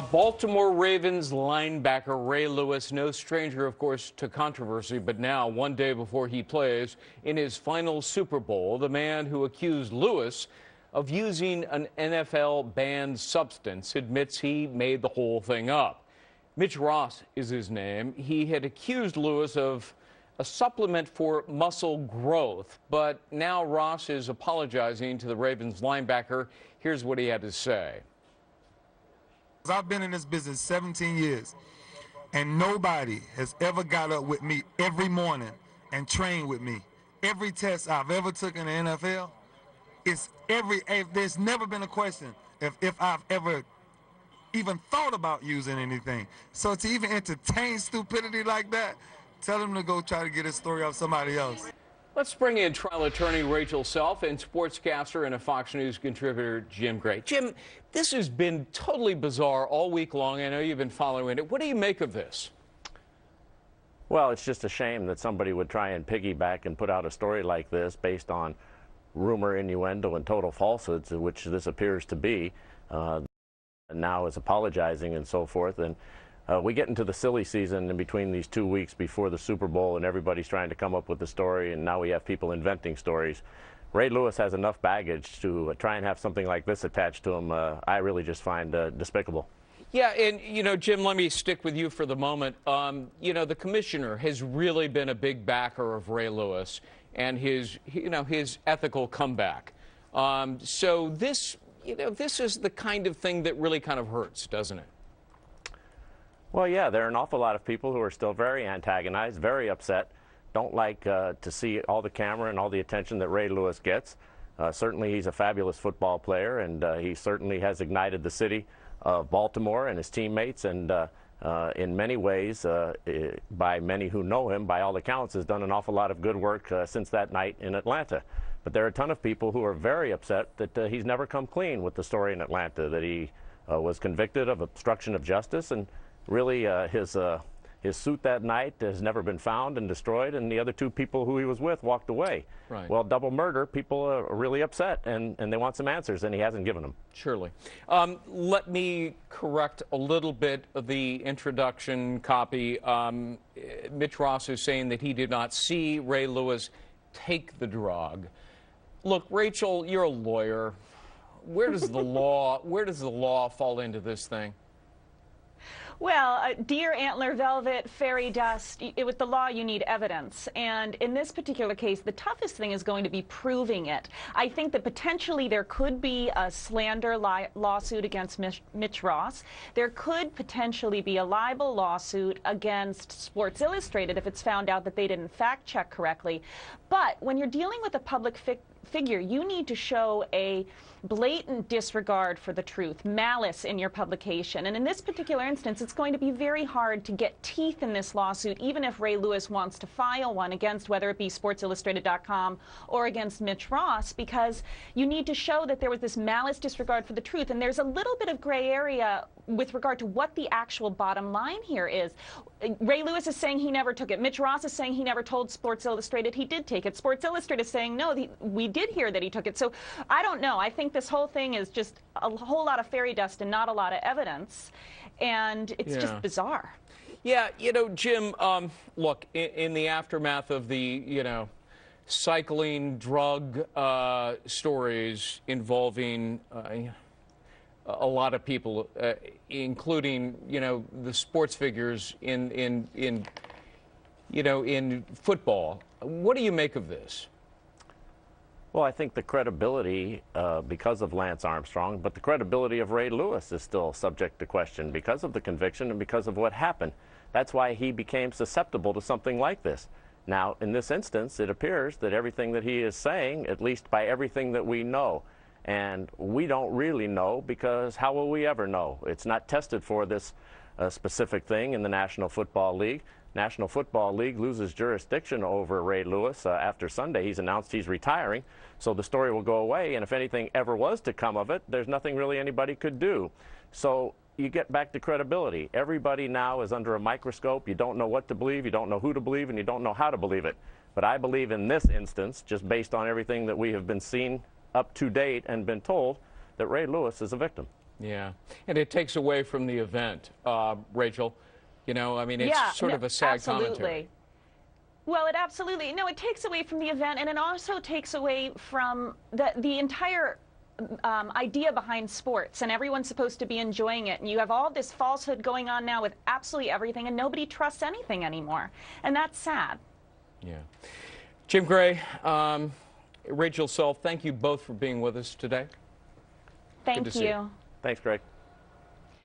Baltimore Ravens linebacker Ray Lewis, no stranger, of course, to controversy, but now, one day before he plays in his final Super Bowl, the man who accused Lewis of using an NFL-banned substance admits he made the whole thing up. Mitch Ross is his name. He had accused Lewis of a supplement for muscle growth, but now Ross is apologizing to the Ravens linebacker. Here's what he had to say. I've been in this business 17 years, and nobody has ever got up with me every morning and trained with me. Every test I've ever took in the NFL, there's never been a question if I've ever even thought about using anything. So to even entertain stupidity like that, tell him to go try to get his story off somebody else. Let's bring in trial attorney Rachel Self and sportscaster and a Fox News contributor, Jim Gray. Jim, this has been totally bizarre all week long. I know you've been following it. What do you make of this? Well, it's just a shame that somebody would try and piggyback and put out a story like this based on rumor, innuendo, and total falsehoods, which this appears to be. Now is apologizing and so forth. And we get into the silly season in between these 2 weeks before the Super Bowl, and everybody's trying to come up with a story, and now we have people inventing stories. Ray Lewis has enough baggage to try and have something like this attached to him. I really just find despicable. Yeah, and, you know, Jim, let me stick with you for the moment. You know, the commissioner has really been a big backer of Ray Lewis and his ethical comeback. So this, this is the kind of thing that really kind of hurts, doesn't it? Well, yeah, there are an awful lot of people who are still very antagonized, very upset, don't like to see all the camera and all the attention that Ray Lewis gets. Certainly he's a fabulous football player, and he certainly has ignited the city of Baltimore and his teammates, and in many ways, by many who know him, by all accounts, has done an awful lot of good work since that night in Atlanta. But there are a ton of people who are very upset that he's never come clean with the story in Atlanta, that he was convicted of obstruction of justice, and really, his suit that night has never been found and destroyed, and the other two people who he was with walked away. Right. Well, double murder, people are really upset, and they want some answers, and he hasn't given them. Surely. Let me correct a little bit of the introduction copy. Mitch Ross is saying that he did not see Ray Lewis take the drug. Look, Rachel, you're a lawyer. Where does the law fall into this thing? Well, deer, antler, velvet, fairy dust, with the law you need evidence. And in this particular case, the toughest thing is going to be proving it. I think that potentially there could be a slander lawsuit against Mitch Ross. There could potentially be a libel lawsuit against Sports Illustrated if it's found out that they didn't fact check correctly. But when you're dealing with a public figure, you need to show a blatant disregard for the truth, malice in your publication. And in this particular instance, it's going to be very hard to get teeth in this lawsuit, even if Ray Lewis wants to file one against whether it be SportsIllustrated.com or against Mitch Ross, because you need to show that there was this malice disregard for the truth. And there's a little bit of gray area with regard to what the actual bottom line here is. Ray Lewis is saying he never took it. Mitch Ross is saying he never told Sports Illustrated he did take it. Sports Illustrated is saying, no, we did hear that he took it. So I don't know. I think this whole thing is just a whole lot of fairy dust and not a lot of evidence. And it's just bizarre. Yeah, you know, Jim, look, in the aftermath of the, cycling drug stories involving a lot of people, including, the sports figures in football. What do you make of this? Well, I think the credibility, because of Lance Armstrong, but the credibility of Ray Lewis is still subject to question because of the conviction and because of what happened. That's why he became susceptible to something like this. Now, in this instance, it appears that everything that he is saying, at least by everything that we know, and we don't really know, because how will we ever know? It's not tested for this specific thing in the National Football League. National Football League loses jurisdiction over Ray Lewis after Sunday. He's announced he's retiring, so the story will go away, and if anything ever was to come of it, there's nothing really anybody could do. So you get back to credibility. Everybody now is under a microscope. You don't know what to believe, you don't know who to believe, and you don't know how to believe it. But I believe in this instance, just based on everything that we have been seeing up to date and been told, that Ray Lewis is a victim. Yeah, and it takes away from the event, Rachel. You know, I mean, it's sort of a sad commentary. Well, it absolutely, no, it takes away from the event, and it also takes away from the entire idea behind sports, and everyone's supposed to be enjoying it, and you have all this falsehood going on now with absolutely everything, and nobody trusts anything anymore, and that's sad. Yeah. Jim Gray, Rachel Self, thank you both for being with us today. Thank you. Thanks, Greg.